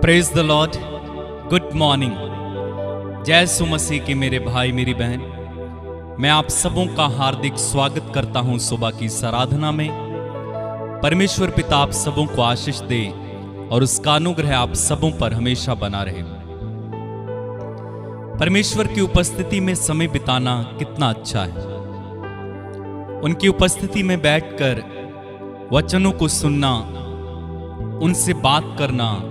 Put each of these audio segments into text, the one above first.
Praise the Lord. Good morning. जय यीशु मसीह के मेरे भाई मेरी बहन, मैं आप सबों का हार्दिक स्वागत करता हूं सुबह की इस आराधना में। परमेश्वर पिता आप सबों को आशीष दे और उसका अनुग्रह आप सबों पर हमेशा बना रहे। परमेश्वर की उपस्थिति में समय बिताना कितना अच्छा है। उनकी उपस्थिति में बैठकर वचनों को सुनना, उनसे बात करना,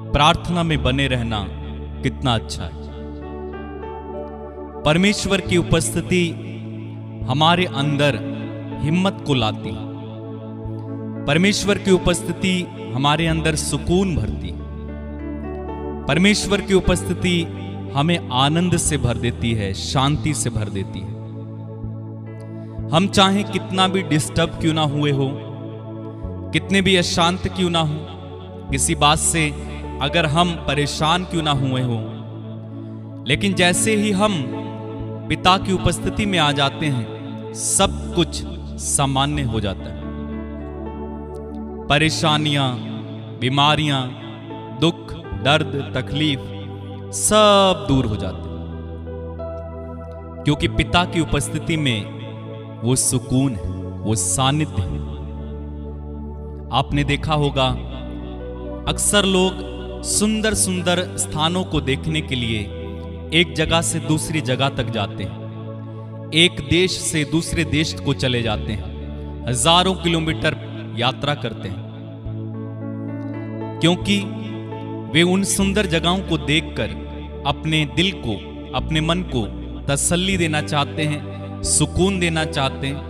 प्रार्थना में बने रहना कितना अच्छा है। परमेश्वर की उपस्थिति हमारे अंदर हिम्मत को लाती, परमेश्वर की उपस्थिति हमारे अंदर सुकून भरती, परमेश्वर की उपस्थिति हमें आनंद से भर देती है, शांति से भर देती है। हम चाहे कितना भी डिस्टर्ब क्यों ना हुए हो, कितने भी अशांत क्यों ना हो, किसी बात से अगर हम परेशान क्यों ना हुए हो, लेकिन जैसे ही हम पिता की उपस्थिति में आ जाते हैं सब कुछ सामान्य हो जाता है। परेशानियां, बीमारियां, दुख, दर्द, तकलीफ सब दूर हो जाते हैं, क्योंकि पिता की उपस्थिति में वो सुकून है, वो सानिध्य है। आपने देखा होगा अक्सर लोग सुंदर सुंदर स्थानों को देखने के लिए एक जगह से दूसरी जगह तक जाते हैं, एक देश से दूसरे देश को चले जाते हैं, हजारों किलोमीटर यात्रा करते हैं, क्योंकि वे उन सुंदर जगहों को देखकर अपने दिल को, अपने मन को तसल्ली देना चाहते हैं, सुकून देना चाहते हैं।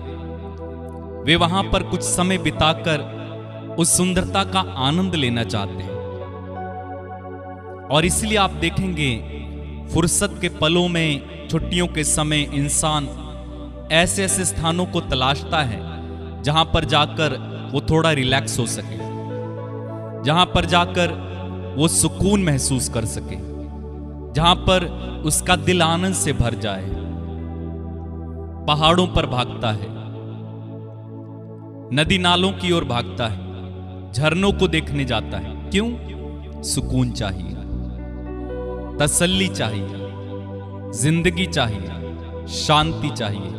वे वहां पर कुछ समय बिताकर उस सुंदरता का आनंद लेना चाहते हैं। और इसलिए आप देखेंगे फुर्सत के पलों में, छुट्टियों के समय इंसान ऐसे ऐसे स्थानों को तलाशता है जहां पर जाकर वो थोड़ा रिलैक्स हो सके, जहां पर जाकर वो सुकून महसूस कर सके, जहां पर उसका दिल आनंद से भर जाए। पहाड़ों पर भागता है, नदी नालों की ओर भागता है, झरनों को देखने जाता है। क्यों? सुकून चाहिए, तसल्ली चाहिए, जिंदगी चाहिए, शांति चाहिए,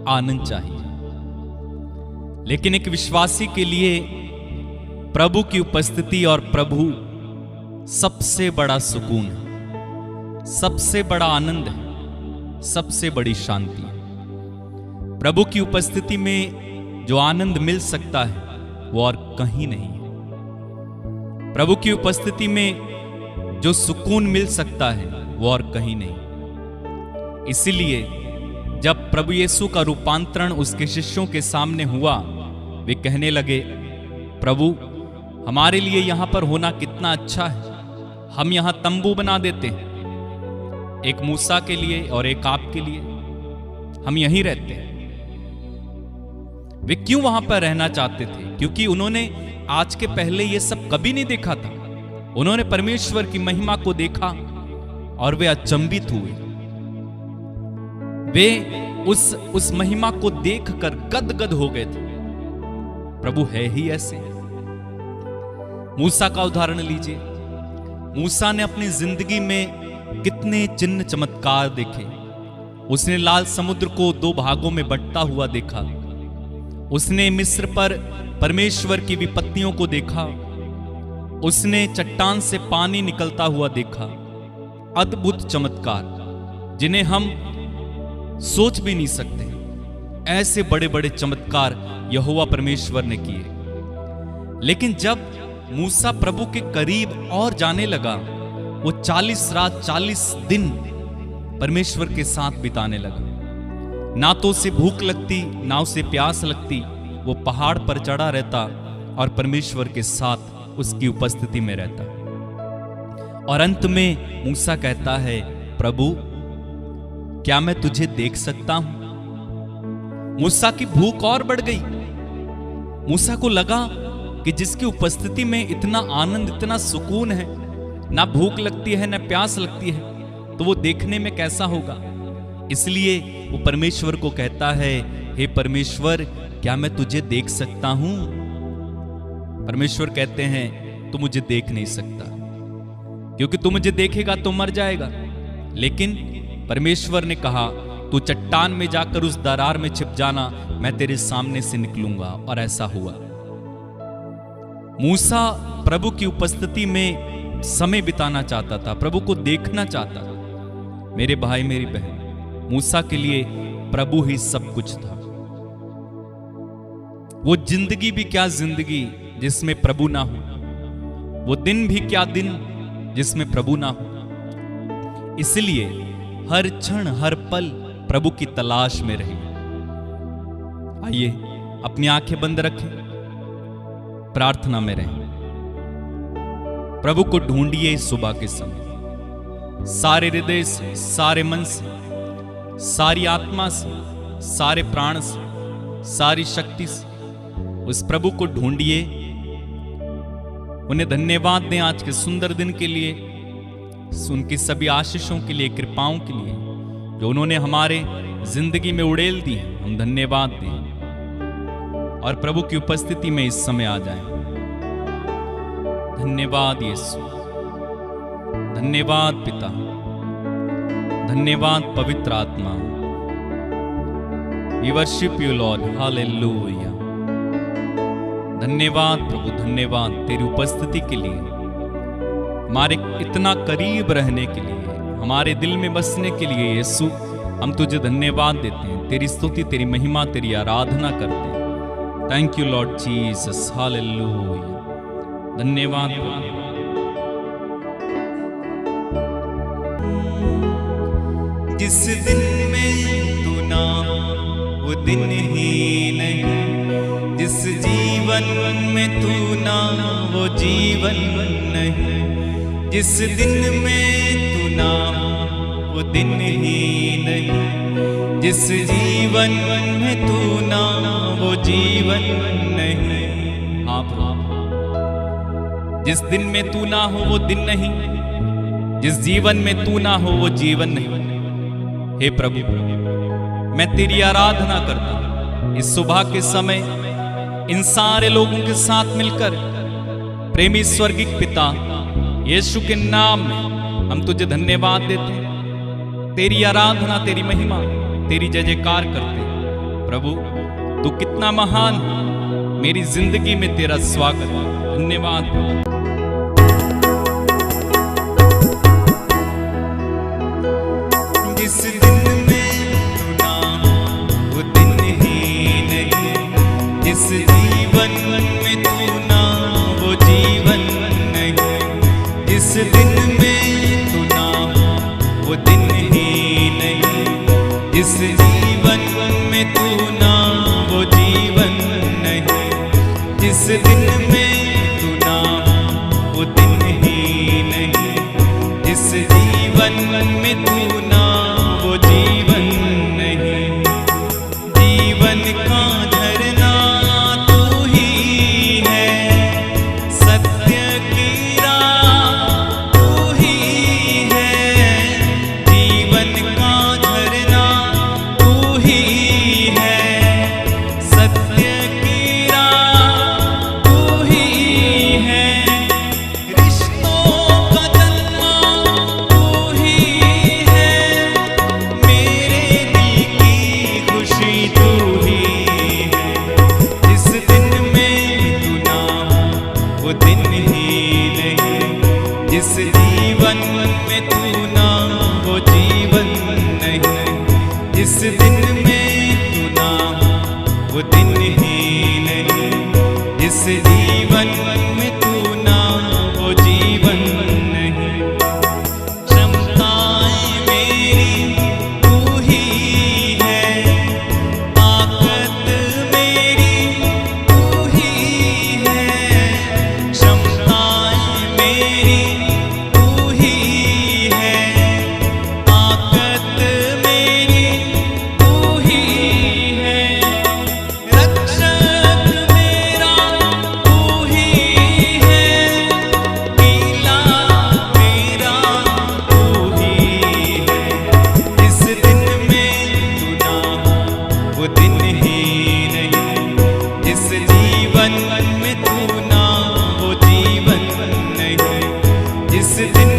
आनंद चाहिए। लेकिन एक विश्वासी के लिए प्रभु की उपस्थिति और प्रभु सबसे बड़ा सुकून है, सबसे बड़ा आनंद है, सबसे बड़ी शांति है। प्रभु की उपस्थिति में जो आनंद मिल सकता है वो और कहीं नहीं है। प्रभु की उपस्थिति में जो सुकून मिल सकता है वो और कहीं नहीं। इसीलिए जब प्रभु यीशु का रूपांतरण उसके शिष्यों के सामने हुआ, वे कहने लगे, प्रभु हमारे लिए यहां पर होना कितना अच्छा है, हम यहां तंबू बना देते हैं, एक मूसा के लिए और एक आपके लिए, हम यहीं रहते हैं। वे क्यों वहां पर रहना चाहते थे? क्योंकि उन्होंने आज के पहले ये सब कभी नहीं देखा था। उन्होंने परमेश्वर की महिमा को देखा और वे अचंभित हुए। वे उस महिमा को देखकर गदगद हो गए थे। प्रभु है ही ऐसे। मूसा का उदाहरण लीजिए। मूसा ने अपनी जिंदगी में कितने चिन्ह चमत्कार देखे। उसने लाल समुद्र को दो भागों में बंटता हुआ देखा। उसने मिस्र पर परमेश्वर की विपत्तियों को देखा। उसने चट्टान से पानी निकलता हुआ देखा। अद्भुत चमत्कार जिन्हें हम सोच भी नहीं सकते। ऐसे बड़े बड़े चमत्कार यहोवा परमेश्वर ने किए। लेकिन जब मूसा प्रभु के करीब और जाने लगा, वो 40 रात 40 दिन परमेश्वर के साथ बिताने लगा। ना तो उसे भूख लगती, ना उसे प्यास लगती। वो पहाड़ पर चढ़ा रहता और परमेश्वर के साथ उसकी उपस्थिति में रहता। और अंत में मूसा कहता है, प्रभु क्या मैं तुझे देख सकता हूं? मूसा की भूख और बढ़ गई। मूसा को लगा कि जिसकी उपस्थिति में इतना आनंद, इतना सुकून है, ना भूख लगती है ना प्यास लगती है, तो वो देखने में कैसा होगा। इसलिए वो परमेश्वर को कहता है, हे परमेश्वर क्या मैं तुझे देख सकता हूं? परमेश्वर कहते हैं तू मुझे देख नहीं सकता, क्योंकि तू मुझे देखेगा तो मर जाएगा। लेकिन परमेश्वर ने कहा तू चट्टान में जाकर उस दरार में छिप जाना, मैं तेरे सामने से निकलूंगा। और ऐसा हुआ। मूसा प्रभु की उपस्थिति में समय बिताना चाहता था, प्रभु को देखना चाहता था। मेरे भाई मेरी बहन, मूसा के लिए प्रभु ही सब कुछ था। वो जिंदगी भी क्या जिंदगी जिसमें प्रभु ना हो, वो दिन भी क्या दिन जिसमें प्रभु ना हो। इसलिए हर क्षण हर पल प्रभु की तलाश में रहे। आइए अपनी आंखें बंद रखें, प्रार्थना में रहें, प्रभु को ढूंढिए इस सुबह के समय, सारे हृदय से, सारे मन से, सारी आत्मा से, सारे प्राण से, सारी शक्ति से उस प्रभु को ढूंढिए। उन्हें धन्यवाद दें आज के सुंदर दिन के लिए, उनकी सभी आशीषों के लिए, कृपाओं के लिए जो उन्होंने हमारे जिंदगी में उड़ेल दी। हम धन्यवाद दें और प्रभु की उपस्थिति में इस समय आ जाएं। धन्यवाद यीशु, धन्यवाद पिता, धन्यवाद पवित्र आत्मा। We worship you Lord, hallelujah. धन्यवाद प्रभु, धन्यवाद तेरी उपस्थिति के लिए, हमारे इतना करीब रहने के लिए, हमारे दिल में बसने के लिए। यीशु हम तुझे धन्यवाद देते हैं, तेरी स्तुति, तेरी महिमा, तेरी आराधना करते हैं। Thank you Lord Jesus, hallelujah. धन्यवाद। जिस दिन में तू ना वो दिन ही नहीं, जिस जीवन में तू ना वो जीवन नहीं, जिस दिन में तू ना वो दिन ही नहीं, जिस जीवन में तू ना वो जीवन नहीं। हाँ प्रभु, जिस दिन में तू ना हो वो दिन नहीं, जिस जीवन में तू ना हो वो जीवन नहीं। हे प्रभु, मैं तेरी आराधना करता हूं इस सुबह के समय इन सारे लोगों के साथ मिलकर। प्रेमी स्वर्गीय पिता यीशु के नाम में हम तुझे धन्यवाद देते हैं, तेरी आराधना, तेरी महिमा, तेरी जय जयकार करते हैं। प्रभु तू कितना महान है, मेरी जिंदगी में तेरा स्वागत। धन्यवाद। जिस दिन में तू ना वो दिन ही नहीं, जिस जीवन में तू ना वो जीवन नहीं, जिस दिन में तू ना वो दिन ही नहीं, जिस जीवन में तू ना वो जीवन नहीं, जिस दिन में तू ना वो दिन ही नहीं, जिस जीवन में तू ना वो जीवन नहीं। जीवन का झरना तू ही है, सत्य की राह तू ही है, जीवन का झरना तू ही है, सत्य की राह तू ही है, रिश्तों का जन्मा तू ही है, मेरे दिल की खुशी तू ही है। जिस दिन में तू ना वो दिन ही नहीं, जिस जीवन में तू ना वो जीवन नहीं, जिस दिन में तू ना वो दिन ही नहीं, जिस जीवन में तू ना वो जीवन नहीं। क्षमताएं मेरी तू ही है, ताकत मेरी तू ही है, क्षमताएं मेरी तू ही है, ताकत मेरी तू ही है, रक्षक मेरा तू ही है, कीला मेरा तू ही है। जिस दिन में तू ना वो दिन ही नहीं, जिस जीवन में तू ना वो जीवन नहीं, जिस दिन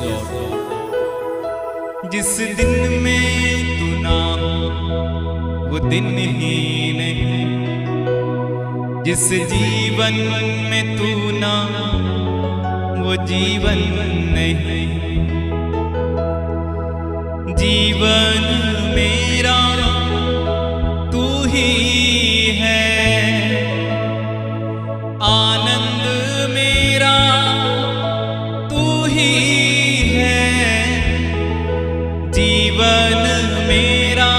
लॉर्ड। जिस दिन में तू ना हो वो दिन ही नहीं, जिस जीवन में तू ना वो जीवन नहीं। जीवन मेरा तू ही है, आनंद मेरा तू ही है। जीवन मेरा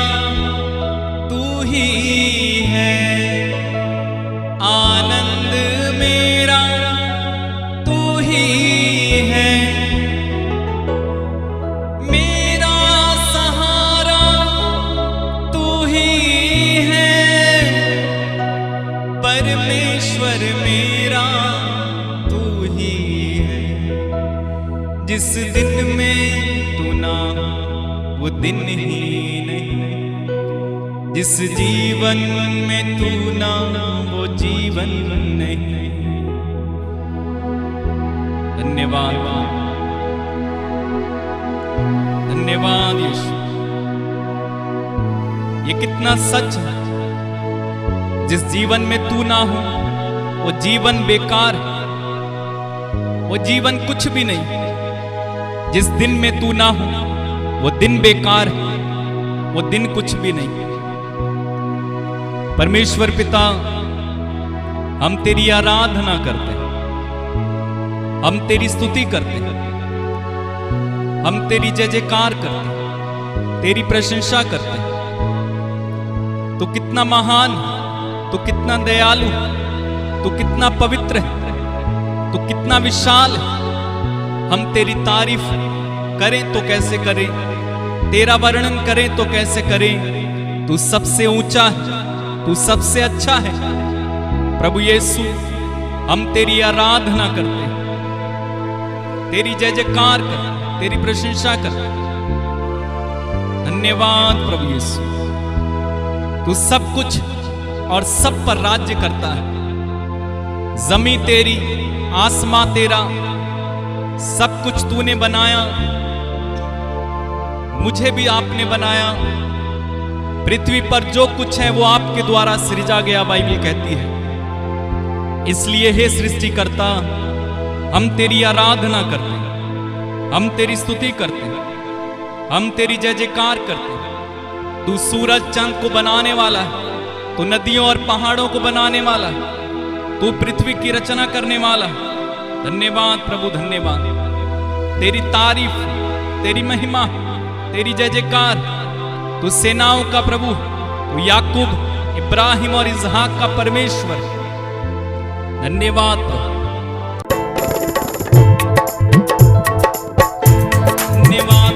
तू ही है, आनंद मेरा तू ही है। मेरा सहारा तू ही है, परमेश्वर मेरा तू ही है। जिस दिन में तू ना वो दिन ही नहीं, जिस जीवन में तू ना वो जीवन नहीं। धन्यवाद धन्यवाद यीशु। ये कितना सच है, जिस जीवन में तू ना हो वो जीवन बेकार है, वो जीवन कुछ भी नहीं। जिस दिन में तू ना हो वो दिन बेकार है, वो दिन कुछ भी नहीं। परमेश्वर पिता, हम तेरी आराधना करते हैं, हम तेरी स्तुति करते हैं, हम तेरी जय जयकार करते हैं, तेरी प्रशंसा करते हैं। तू कितना महान है, तू कितना दयालु है, तू कितना पवित्र है, तू कितना विशाल है। हम तेरी तारीफ करें तो कैसे करें, तेरा वर्णन करें तो कैसे करें। तू सबसे ऊंचा है, तू सबसे अच्छा है। प्रभु यीशु, हम तेरी आराधना करते हैं, तेरी जय जयकार करते हैं, तेरी प्रशंसा करते हैं। धन्यवाद प्रभु यीशु। तू सब कुछ और सब पर राज्य करता है। जमीन तेरी, आसमां तेरा, सब कुछ तूने बनाया। मुझे भी आपने बनाया। पृथ्वी पर जो कुछ है वो आपके द्वारा सृजा गया, बाइबल कहती है। इसलिए हे सृष्टिकर्ता, हम तेरी आराधना करते हैं, हम तेरी स्तुति करते हैं, हम तेरी जय जयकार करते हैं। तू सूरज चांद को बनाने वाला है, तू नदियों और पहाड़ों को बनाने वाला है, तू पृथ्वी की रचना करने वाला है। धन्यवाद प्रभु, धन्यवाद। तेरी तारीफ, तेरी महिमा, तेरी जय जयकार। तू सेनाओं का प्रभु, तू याकूब, इब्राहिम और इसहाक का परमेश्वर। धन्यवाद प्रभु, धन्यवाद।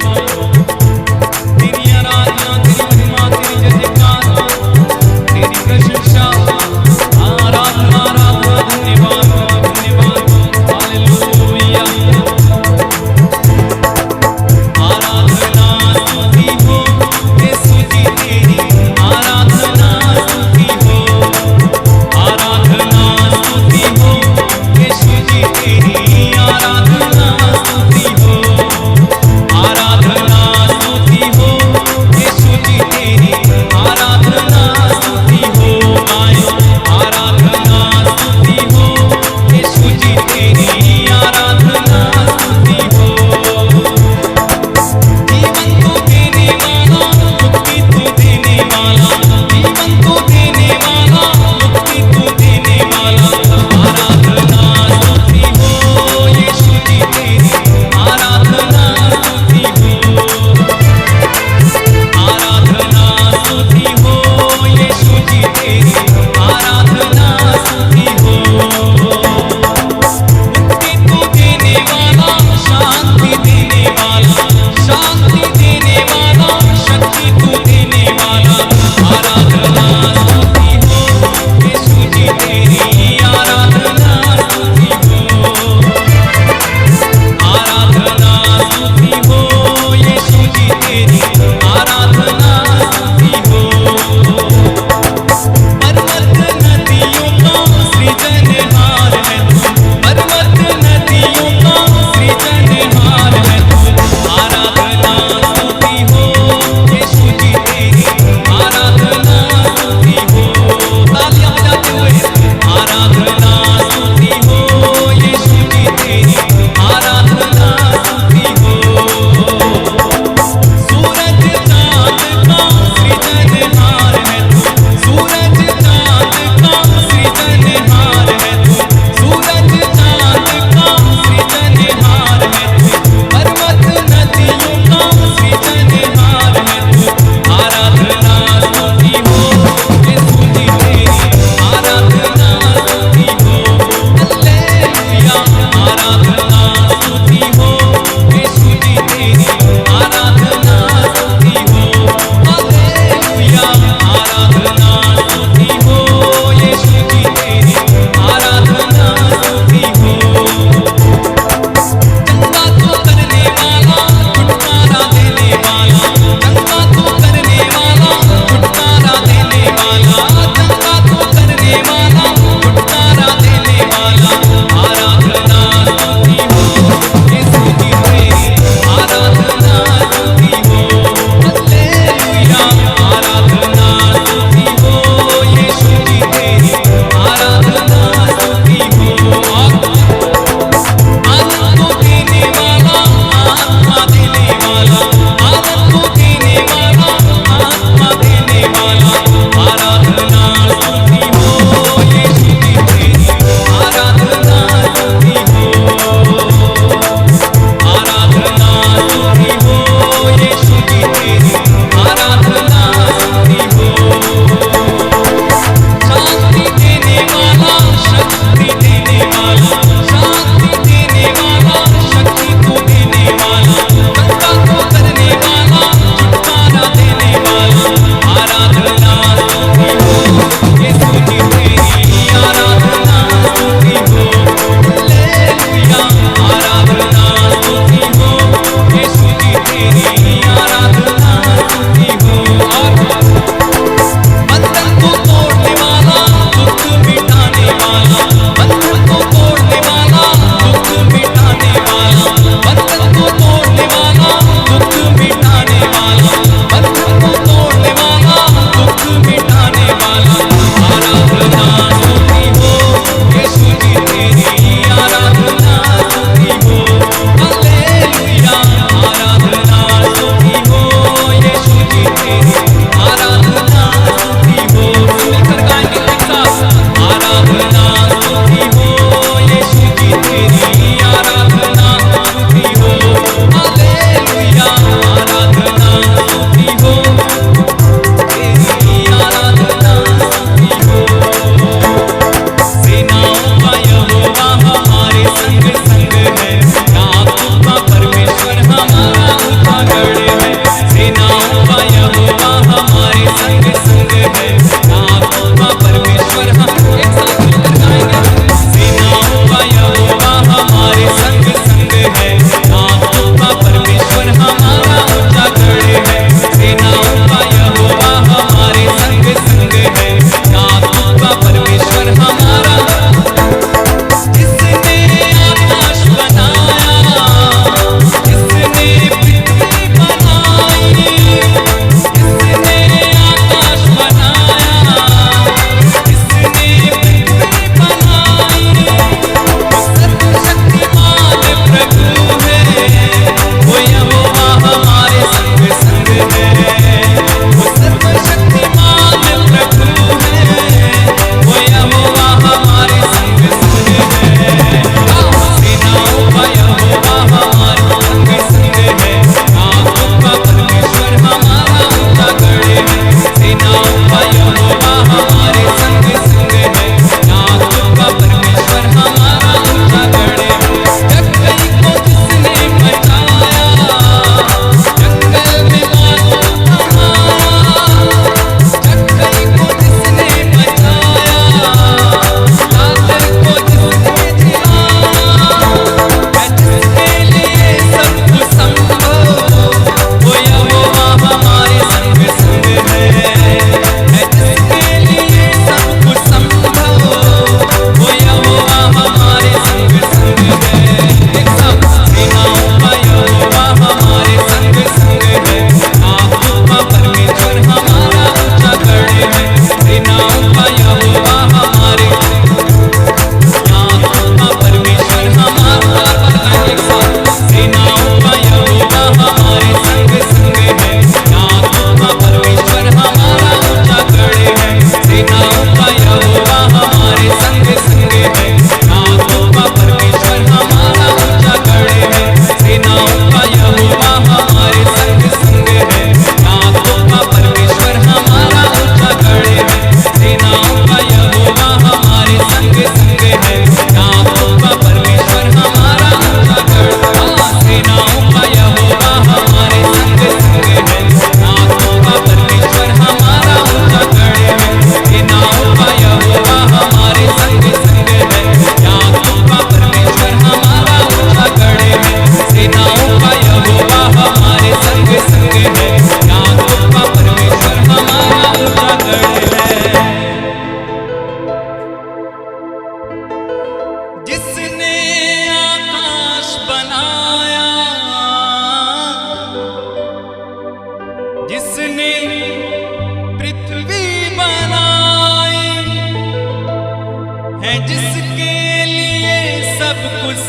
तेरी आराधना, तेरी महिमा, तेरी जय जयकार, तेरी प्रशंसा, आराधना, आराधना। धन्यवाद, धन्यवाद। हालेलुया। आराधना स्तुति हो यीशु जी तेरी, आराधना स्तुति हो, आराधना स्तुति हो यीशु जी तेरी, आराधना स्तुति हो, आराधना स्तुति हो यीशु जी तेरी, आराधना स्तुति हो। आराधना स्तुति हो यीशु जी तेरी, आराधना स्तुति हो। जीवन को देने वाला, मुक्ति को देने वाला, जीवन को देने वाला, मुक्ति को देने वाला। आराधना स्तुति हो यीशु जी तेरी, आराधना स्तुति हो, आराधना स्तुति हो यीशु जी तेरी, आराधना स्तुति हो। मुक्ति को देने वाला, शांति देने वाला, शांति देने वाला, शक्ति को देने वाला। आराधना स्तुति हो यीशु जी तेरी, आराधना स्तुति हो, आराधना स्तुति हो यीशु जी तेरी, आराधना स्तुति हो। पर्वत नदियों का सृजनहार है तू, पर्वत नदियों का सृजनहार है तू।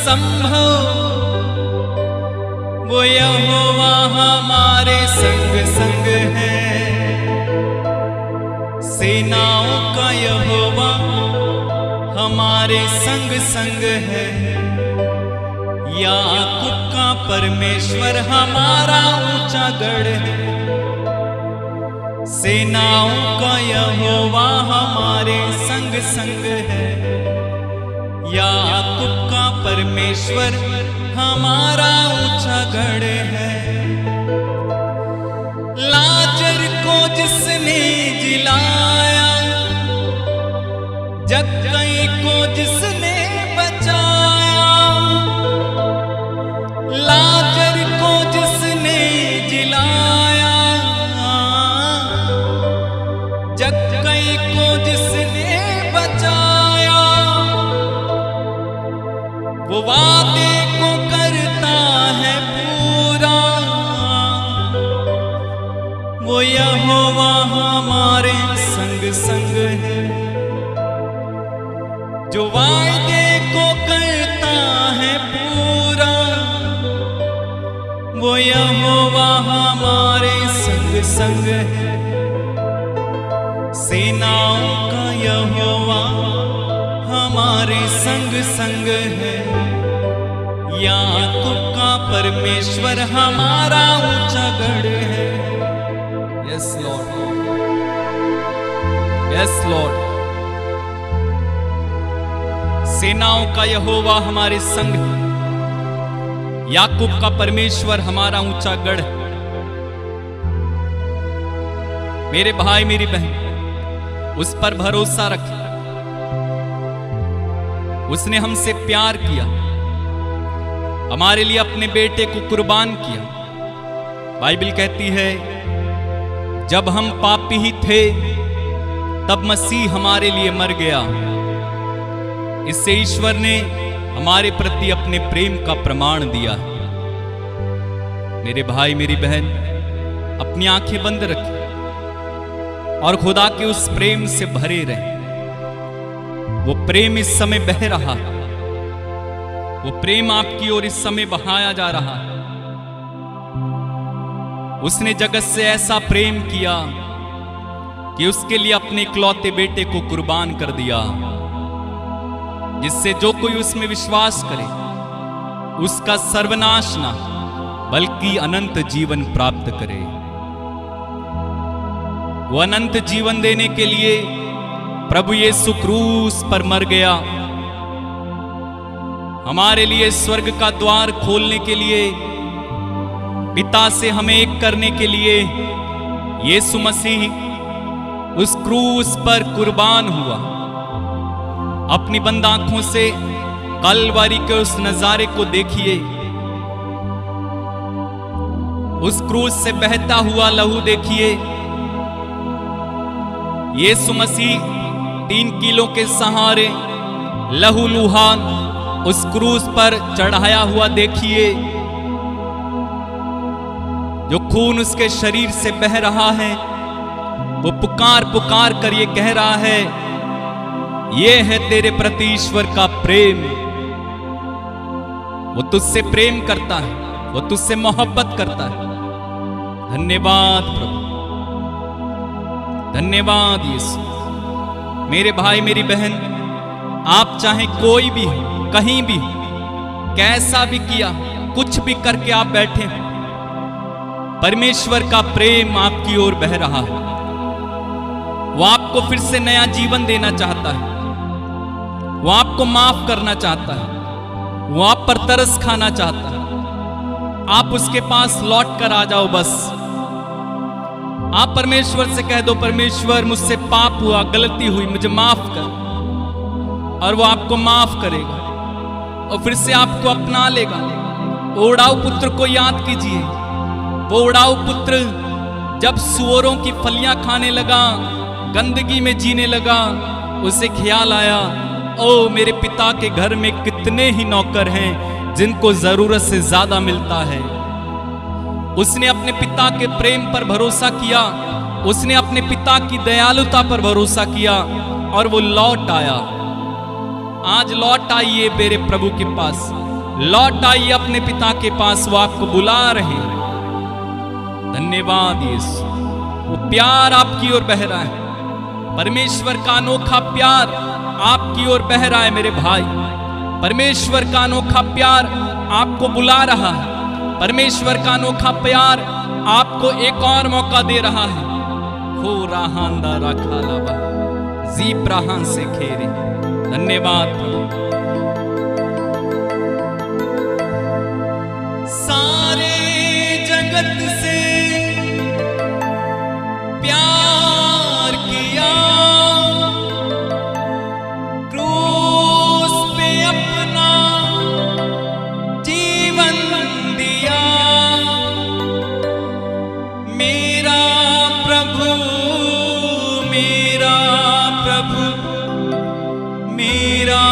संभव वो यहोवा हमारे संग संग है। सेनाओं का यहोवा हमारे संग संग है। याकूब का परमेश्वर हमारा ऊंचा गढ़ है। सेनाओं का यहोवा हमारे संग संग है। याकूब का परमेश्वर हमारा ऊंचा गढ़ है। लाजर को जिसने जिलाया, जक्कई को जिसने बचाया, लाजर को जिसने जिलाया, जक्कई को जिसने बचाया, वो वादे को करता है पूरा। वो यहोवा हमारे संग संग है। जो वादे को करता है पूरा, वो यहोवा हमारे संग संग है। सेनाओं का यहोवा हमारे संग संग है। याकूब का परमेश्वर हमारा ऊंचा गढ़ है। Yes Lord, yes Lord. सेनाओं का यहोवा हमारे संग है। याकूब का परमेश्वर हमारा ऊंचा गढ़ है। मेरे भाई मेरी बहन, उस पर भरोसा रखें। उसने हमसे प्यार किया, हमारे लिए अपने बेटे को कुर्बान किया। बाइबल कहती है जब हम पापी ही थे तब मसीह हमारे लिए मर गया। इससे ईश्वर ने हमारे प्रति अपने प्रेम का प्रमाण दिया। मेरे भाई मेरी बहन, अपनी आंखें बंद रखें और खुदा के उस प्रेम से भरे रहें। वो प्रेम इस समय बह रहा है। वो प्रेम आपकी ओर इस समय बहाया जा रहा है। उसने जगत से ऐसा प्रेम किया कि उसके लिए अपने इकलौते बेटे को कुर्बान कर दिया, जिससे जो कोई उसमें विश्वास करे उसका सर्वनाश ना बल्कि अनंत जीवन प्राप्त करे। वो अनंत जीवन देने के लिए प्रभु यीशु क्रूस पर मर गया। हमारे लिए स्वर्ग का द्वार खोलने के लिए, पिता से हमें एक करने के लिए यीशु मसीह उस क्रूस पर कुर्बान हुआ। अपनी बंद आंखों से कलवरी के उस नजारे को देखिए। उस क्रूस से बहता हुआ लहू देखिए। यीशु मसीह 3 कीलों के सहारे लहूलुहान उस क्रूस पर चढ़ाया हुआ देखिए। जो खून उसके शरीर से बह रहा है, वो पुकार पुकार कर ये कह रहा है, ये है तेरे प्रति ईश्वर का प्रेम। वो तुझसे प्रेम करता है, वो तुझसे मोहब्बत करता है। धन्यवाद प्रभु, धन्यवाद यीशु। मेरे भाई मेरी बहन, आप चाहे कोई भी हो, कहीं भी हो, कैसा भी किया, कुछ भी करके आप बैठे हो, परमेश्वर का प्रेम आपकी ओर बह रहा है। वो आपको फिर से नया जीवन देना चाहता है। वो आपको माफ करना चाहता है। वो आप पर तरस खाना चाहता है। आप उसके पास लौट कर आ जाओ। बस आप परमेश्वर से कह दो, परमेश्वर मुझसे पाप हुआ, गलती हुई, मुझे माफ कर। और वो आपको माफ करेगा और फिर से आपको अपना लेगा। उड़ाऊ पुत्र को याद कीजिए। वो उड़ाऊ पुत्र जब सुअरों की फलियां खाने लगा, गंदगी में जीने लगा, उसे ख्याल आया, ओ मेरे पिता के घर में कितने ही नौकर हैं जिनको जरूरत से ज्यादा मिलता है। उसने अपने पिता के प्रेम पर भरोसा किया। उसने अपने पिता की दयालुता पर भरोसा किया और वो लौट आया। आज लौट आइए मेरे प्रभु के पास। लौट आइए अपने पिता के पास, वो आपको बुला रहे हैं। धन्यवाद यीशु, वो प्यार आपकी ओर बह रहा है। परमेश्वर का अनोखा प्यार आपकी ओर बह रहा है मेरे भाई। परमेश्वर का अनोखा प्यार आपको बुला रहा है। परमेश्वर का अनोखा प्यार आपको एक और मौका दे रहा है। हो राहांदा रखा लावा जीप राहां से खेरे। धन्यवाद प्रभु। सारे जगत से प्यार किया, क्रूस पे अपना जीवन दिया। मेरा प्रभु, मेरा प्रभु, मेरा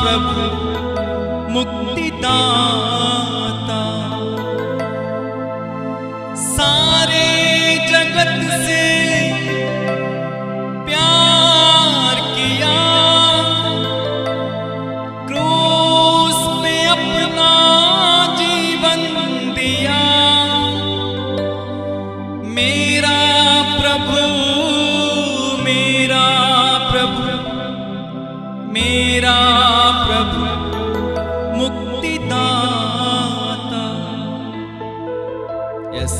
प्रभु मुक्तिदाता। सारे जगत से प्यार किया, क्रूस पे अपना जीवन दिया। मेरा प्रभु, मेरा प्रभु, मेरा प्रभु मुक्तिदाता। यस,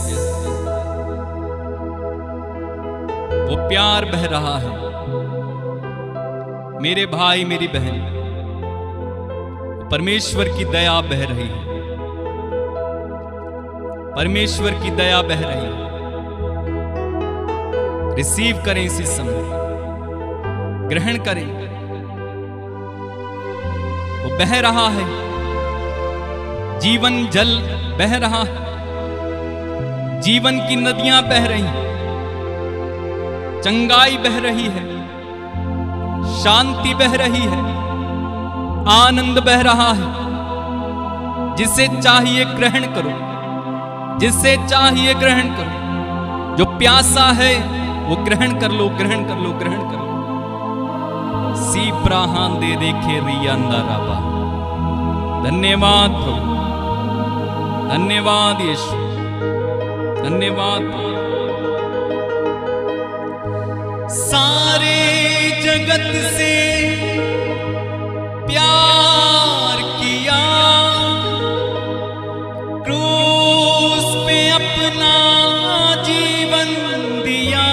वो प्यार बह रहा है मेरे भाई मेरी बहन। परमेश्वर की दया बह रही है, परमेश्वर की दया बह रही है। रिसीव करें इसी समय, ग्रहण करें। वो बह रहा है, जीवन जल बह रहा है, जीवन की नदियां बह रही हैं, चंगाई बह रही है, शांति बह रही है, आनंद बह रहा है। जिसे चाहिए ग्रहण करो, जिसे चाहिए ग्रहण करो। जो प्यासा है वो ग्रहण कर लो, ग्रहण कर लो, ग्रहण कर लो। सी प्राहान दे देखे रियांदा राबा। धन्यवाद प्रभु, धन्यवाद यीशु, धन्यवाद। सारे जगत से प्यार किया, क्रूस पे अपना जीवन दिया।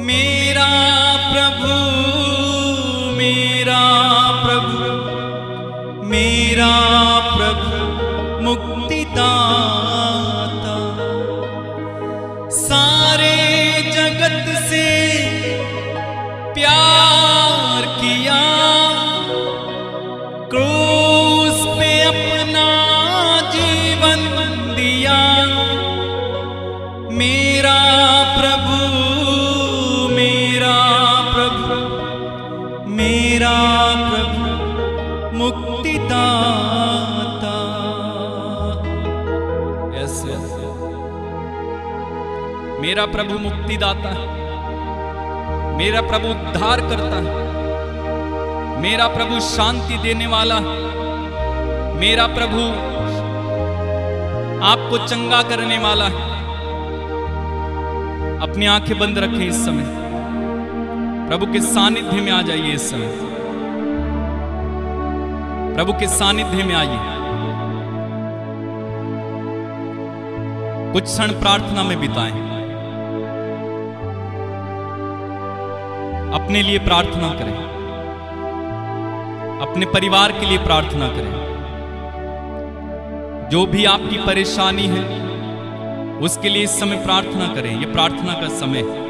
मेरा प्रभु, मेरा प्रभु, मेरा प्रभु मुक्तिदाता। सारे जगत से प्यार किया, क्रूस पे अपना जीवन दिया। मेरा प्रभु, मेरा प्रभु, मेरा प्रभु मुक्तिदाता। यस, यस, मेरा प्रभु मुक्तिदाता है, मेरा प्रभु उद्धार करता है, मेरा प्रभु शांति देने वाला है, मेरा प्रभु आपको चंगा करने वाला है। अपनी आंखें बंद रखें इस समय, प्रभु के सानिध्य में आ जाइए। इस समय प्रभु के सानिध्य में आइए। कुछ क्षण प्रार्थना में बिताएं। अपने लिए प्रार्थना करें, अपने परिवार के लिए प्रार्थना करें। जो भी आपकी परेशानी है उसके लिए इस समय प्रार्थना करें। यह प्रार्थना का समय है।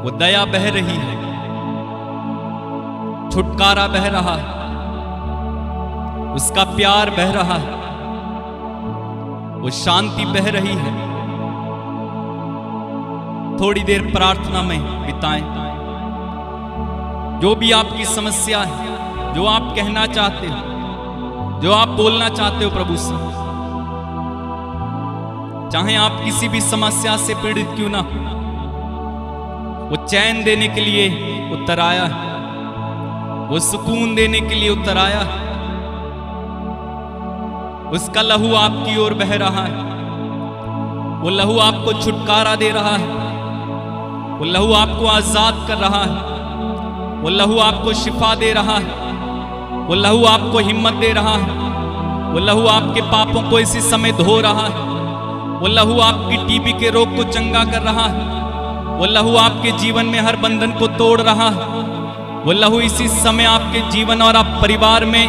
वो दया बह रही है, छुटकारा बह रहा है, उसका प्यार बह रहा है, वो शांति बह रही है। थोड़ी देर प्रार्थना में बिताएं। जो भी आपकी समस्या है, जो आप कहना चाहते हो, जो आप बोलना चाहते हो प्रभु से, चाहे आप किसी भी समस्या से पीड़ित क्यों ना हो, वो चैन देने के लिए उत्तर आया है। वो सुकून देने के लिए उतर आया। उसका लहू आपकी ओर बह रहा है। वो लहू आपको छुटकारा दे रहा है। वो लहू आपको आजाद कर रहा है। वो लहू आपको शिफा दे रहा है। वो लहू आपको हिम्मत दे रहा है। वो लहू आपके पापों को इसी समय धो रहा है। वो लहू आपकी टीबी के रोग को चंगा कर रहा है। वो लहू आपके जीवन में हर बंधन को तोड़ रहा है। वो लहू इसी समय आपके जीवन और आप परिवार में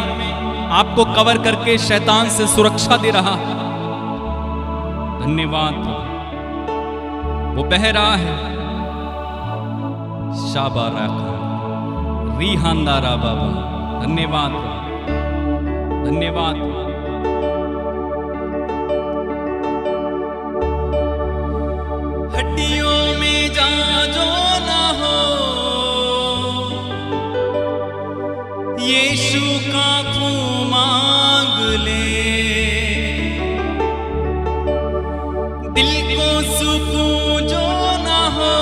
आपको कवर करके शैतान से सुरक्षा दे रहा है। धन्यवाद। वो बह रहा है। शाबा राखा रिहांदारा बाबा। धन्यवाद, धन्यवाद। हड्डियों में जाजो ना हो, यीशु का खून मांग ले। दिल को सुकून जो ना हो,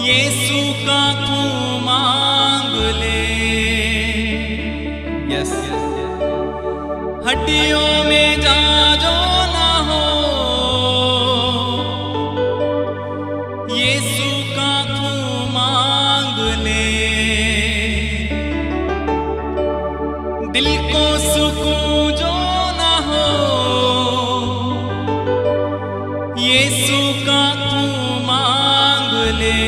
यीशु का खून मांग ले। यस, हड्डियों में जाजो ना हो, यीशु का खून मांग ले। दिल को सुकून जो ना हो, यीशु का खून मांग ले।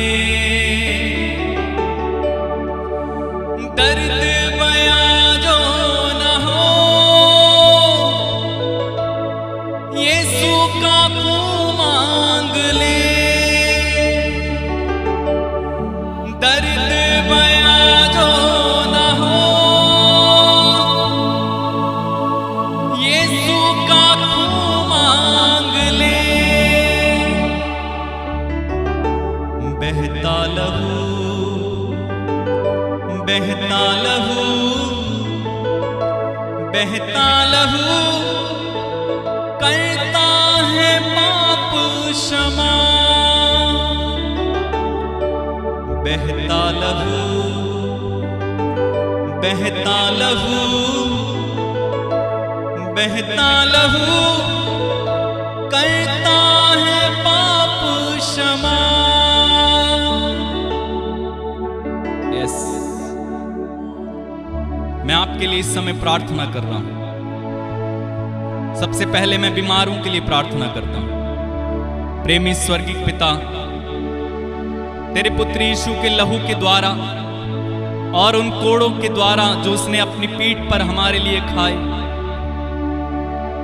दर्द बयां जो ना हो, यीशु का खून मांग ले। दर्द बयां जो ना हो, यीशु का खून मांग ले। बहता लहू, बहता लहू, बहता लहू करता है पाप क्षमा। बहता लहू, बहता लहू, बहता लहू करता है पाप क्षमा। यस। मैं आपके लिए इस समय प्रार्थना कर रहा हूं। सबसे पहले मैं बीमारों के लिए प्रार्थना करता हूं। प्रेमी स्वर्गीय पिता, तेरे पुत्र यीशु के लहू के द्वारा और उन कोड़ों के द्वारा जो उसने अपनी पीठ पर हमारे लिए खाए,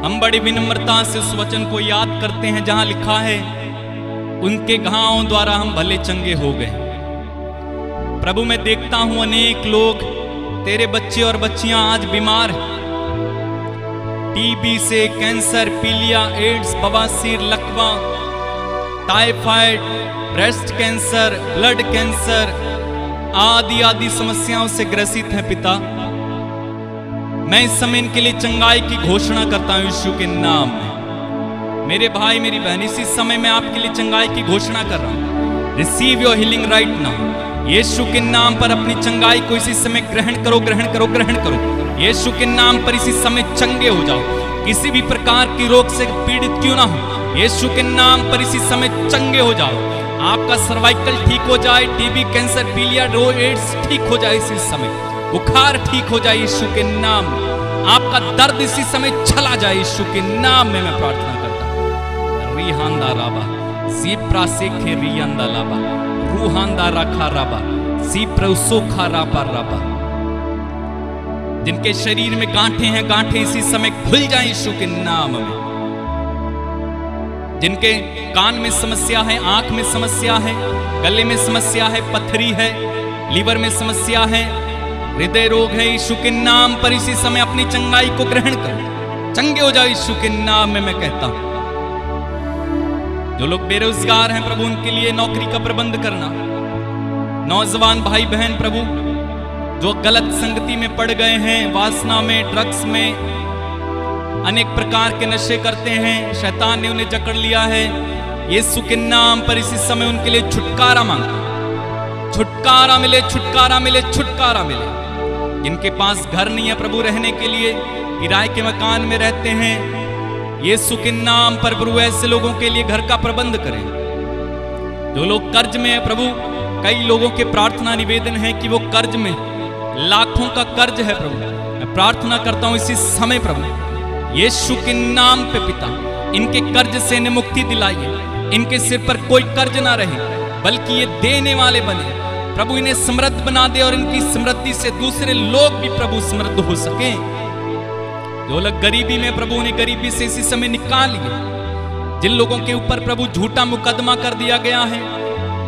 हम बड़ी विनम्रता से उस वचन को याद करते हैं जहां लिखा है, उनके घावों द्वारा हम भले चंगे हो गए। प्रभु, मैं देखता हूं अनेक लोग, तेरे बच्चे और बच्चियां आज बीमार हैं। टीबी से, कैंसर, पीलिया, एड्स, बवासीर, लकवा, typhoid, breast cancer, blood cancer आदि आदि समस्याओं से ग्रसित हैं पिता। मैं इस समय इनके लिए चंगाई की घोषणा करता हूं यीशु के नाम में। मेरे भाई, मेरी बहन, इसी समय मैं आपके लिए चंगाई की घोषणा कर रहा हूं। Receive your healing right now. यीशु के नाम पर अपनी चंगाई को इसी समय ग्रहण करो, ग्रहण करो, ग्रहण करो। यीशु के नाम पर इसी समय चंगे हो जाओ। किसी भी प्रकार की रोग से पीड़ित क्यों ना हो, यीशु के नाम पर इसी समय चंगे हो जाओ। आपका सर्वाइकल ठीक हो जाए, टीबी, कैंसर, पीलिया, एड्स ठीक हो जाए इसी समय। बुखार ठीक हो जाए यीशु के नाम। आपका दर्द इसी समय चला जाए यीशु के नाम में मैं प्रार्थना करता हूं। रिहांदा राबा, ज़ीप्रा सेखे रियांदा लाबा, रूहांदा रखा राबा, ज़ीप्रा सोखा राबा राबा। जिनके शरीर में गांठें हैं, गांठें इसी समय खुल जाएं यीशु के नाम में। जिनके कान में समस्या है, आंख में समस्या है, गले में समस्या है, पथरी है, लीवर में समस्या है, हृदय रोग है, यीशु के नाम पर इसी समय अपनी चंगाई को ग्रहण करो। चंगे हो जाओ यीशु के नाम में मैं कहता हूं। जो लोग बेरोजगार हैं प्रभु, उनके लिए नौकरी का प्रबंध करना। नौजवान भाई बहन प्रभु, जो गलत संगति में पड़ गए हैं, वासना में, ड्रग्स में, अनेक प्रकार के नशे करते हैं, शैतान ने उन्हें जकड़ लिया है, यीशु के नाम पर इसी समय उनके लिए छुटकारा मांगता हूं। छुटकारा मिले, छुटकारा मिले, छुटकारा मिले। जिनके पास घर नहीं है प्रभु रहने के लिए, किराए के मकान में रहते हैं, यीशु के नाम पर प्रभु ऐसे लोगों के लिए घर का प्रबंध करें। जो लोग कर्ज में है प्रभु, कई लोगों के प्रार्थना निवेदन है कि वो कर्ज में, लाखों का कर्ज है प्रभु। मैं प्रार्थना करता हूं इसी समय प्रभु यीशु के नाम पे पिता, इनके कर्ज से इन्हें मुक्ति दिलाइए। इनके सिर पर कोई कर्ज ना रहे, बल्कि ये देने वाले बने। प्रभु इन्हें समृद्ध बना दे और इनकी समृद्धि से दूसरे लोग भी प्रभु समृद्ध हो सके। जो लोग गरीबी में प्रभु, उन्हें गरीबी से इसी समय निकालिए। जिन लोगों के ऊपर प्रभु झूठा मुकदमा कर दिया गया है,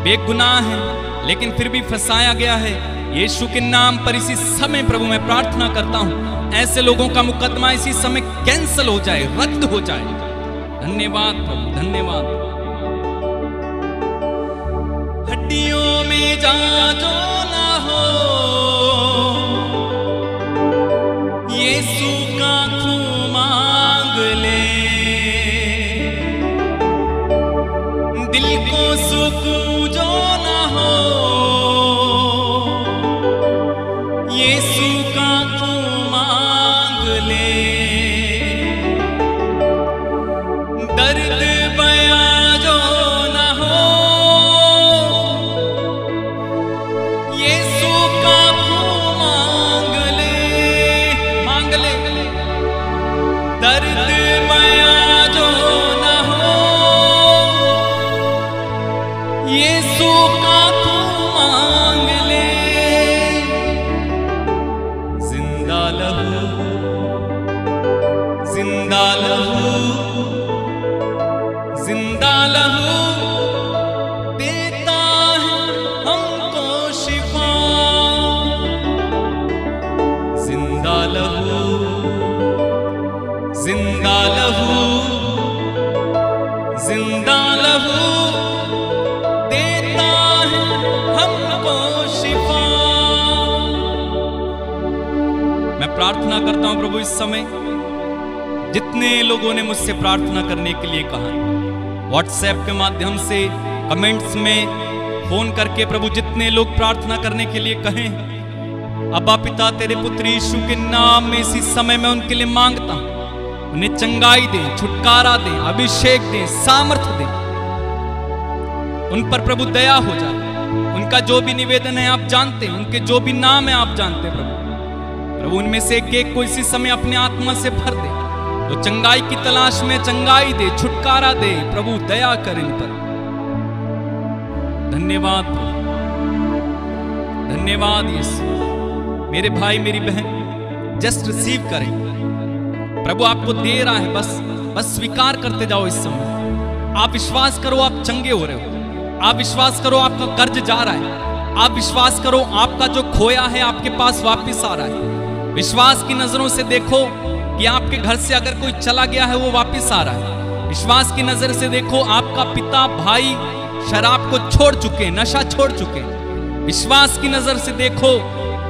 बेगुनाह है लेकिन फिर भी फंसाया गया है, यीशु के नाम पर इसी समय प्रभु मैं प्रार्थना करता हूं ऐसे लोगों का मुकदमा इसी समय कैंसिल हो जाए, रद्द हो जाए। धन्यवाद प्रभु, धन्यवाद। हड्डियों में जाजो ना हो, यीशु का खून मांग ले। दिल को सुकून जो ना हो, यीशु का खून मांग ले। दर्द बयां जो ना हो, यीशु का खून मांग ले, मांग ले। दर्द बयां जो ना हो, यीशु का खून मांग ले। जिंदा लहू, जिंदा लहू, जिंदा लहू देता है हमको शिफा। जिंदा लहू, जिंदा लहू, जिंदा लहू देता है हमको शिफा। मैं प्रार्थना करता हूं प्रभु इस समय जितने लोगों ने मुझसे प्रार्थना करने के लिए कहा, व्हाट्सएप के माध्यम से, कमेंट्स में, फोन करके प्रभु जितने लोग प्रार्थना करने के लिए कहें, अब्बा पिता तेरे पुत्र यीशु के नाम में इसी समय मैं उनके लिए मांगता हूं, उन्हें चंगाई दे, छुटकारा दे, अभिषेक दे, सामर्थ्य दे। उन पर प्रभु दया हो जाए। उनका जो भी निवेदन है आप जानते हैं, उनके जो भी नाम है आप जानते हैं प्रभु। प्रभु उनमें से एक को इसी समय अपने आत्मा से भर दे। तो चंगाई की तलाश में चंगाई दे, छुटकारा दे प्रभु, दया कर इन पर। धन्यवाद प्रभु, धन्यवाद यीशु। मेरे भाई मेरी बहन जस्ट रिसीव करें, प्रभु आपको दे रहा है, बस स्वीकार करते जाओ इस समय। आप विश्वास करो आप चंगे हो रहे हो, आप विश्वास करो आपका कर्ज जा रहा है, आप विश्वास करो आपका जो खोया है आपके पास वापस आ रहा है। विश्वास की नजरों से देखो कि आपके घर से अगर कोई चला गया है वो वापस आ रहा है। विश्वास की नजर से देखो आपका पिता भाई शराब को छोड़ चुके, नशा छोड़ चुके। विश्वास की नजर से देखो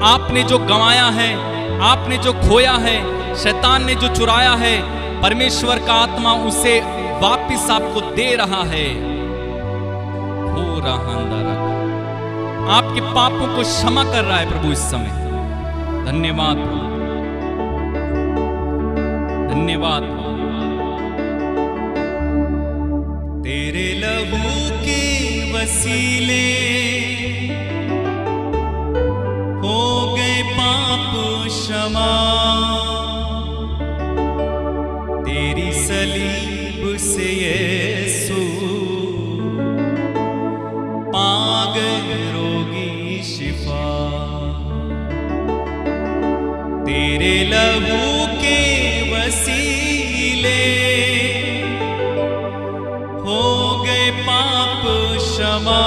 आपने जो गंवाया है, आपने जो खोया है, शैतान ने जो चुराया है, परमेश्वर का आत्मा उसे वापस आपको दे रहा है। हो रहा आपके पापों को क्षमा कर रहा है प्रभु इस समय। धन्यवाद प्रभु, धन्यवाद। तेरे लहू के वसीले हो गए पाप क्षमा, तेरी सलीब से यीशु पा गए रोगी शिफा। तेरे लहू के वसीले हो गए पाप क्षमा,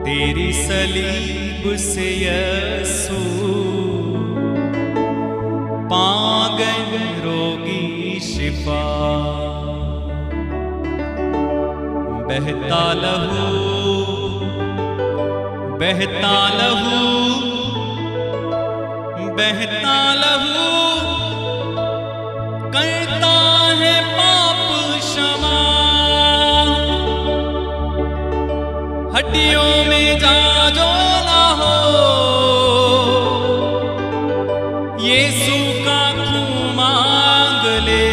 तेरी सलीब से यीशु पा गए रोगी शिफा। बहता लहू, बहता लहू, बहता लहू करता है पाप क्षमा। हड्डियों में जा जो ना हो, यीशु का खून मांग ले।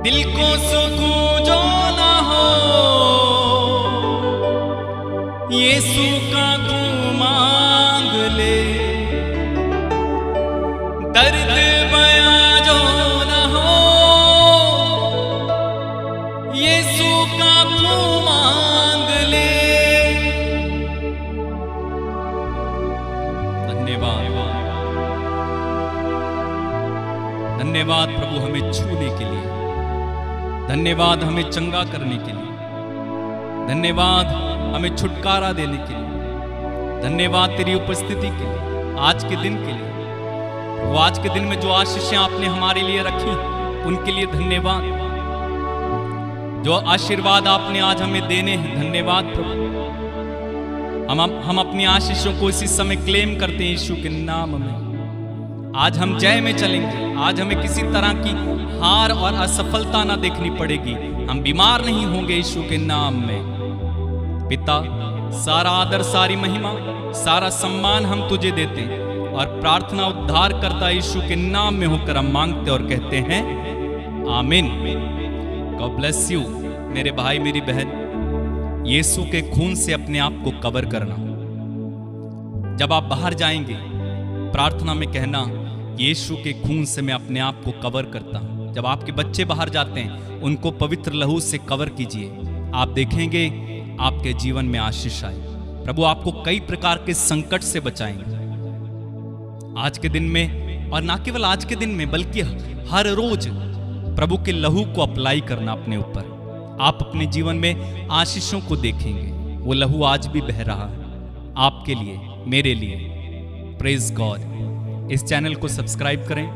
दिल को सुकून जो ना हो, यीशु का खून मांग ले। दर्द बयां जो ना हो, यीशु का खून मांग ले। धन्यवाद, धन्यवाद प्रभु हमें छूने के लिए, धन्यवाद हमें चंगा करने के लिए, धन्यवाद हमें छुटकारा देने के लिए, धन्यवाद तेरी उपस्थिति के लिए, आज के दिन के लिए। वो आज के दिन में जो आशीषें आपने हमारे लिए रखी उनके लिए धन्यवाद। जो आशीर्वाद आपने आज हमें देने हैं, धन्यवाद प्रभु। हम अपनी आशीषों को इसी समय क्लेम करते हैं यीशु के नाम में। आज हम जय में चलेंगे, आज हमें किसी तरह की हार और असफलता ना देखनी पड़ेगी। हम बीमार नहीं होंगे यीशु के नाम में। पिता, सारा आदर, सारी महिमा, सारा सम्मान हम तुझे देते हैं और प्रार्थना उद्धार करता यीशु के नाम में होकर हम मांगते और कहते हैं आमीन। गॉड ब्लेस यू मेरे भाई मेरी बहन। यीशु के खून से अपने आप को कवर करना। जब आप बाहर जाएंगे प्रार्थना में कहना यीशु के खून से मैं अपने आप को कवर करता हूं। जब आपके बच्चे बाहर जाते हैं उनको पवित्र लहू से कवर कीजिए। आप देखेंगे आपके जीवन में आशीष आए। प्रभु आपको कई प्रकार के संकट से बचाएंगे आज के दिन में, और ना केवल आज के दिन में बल्कि हर रोज प्रभु के लहू को अप्लाई करना अपने ऊपर। आप अपने जीवन में आशीषों को देखेंगे। वो लहू आज भी बह रहा है आपके लिए, मेरे लिए। Praise God. इस चैनल को सब्सक्राइब करें,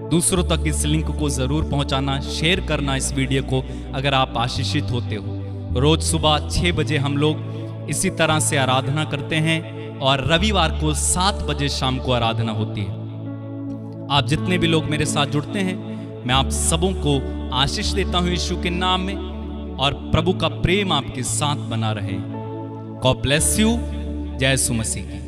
दूसरों तक इस लिंक को जरूर पहुंचाना, शेयर करना इस वीडियो को अगर आप आशीषित होते हो। रोज सुबह 6 बजे हम लोग इसी तरह से आराधना करते हैं और रविवार को 7 बजे शाम को आराधना होती है। आप जितने भी लोग मेरे साथ जुड़ते हैं मैं आप सबों को आशीष देता हूं यीशु के नाम में, और प्रभु का प्रेम आपके साथ बना रहे। God bless you. जय यीशु मसीह की।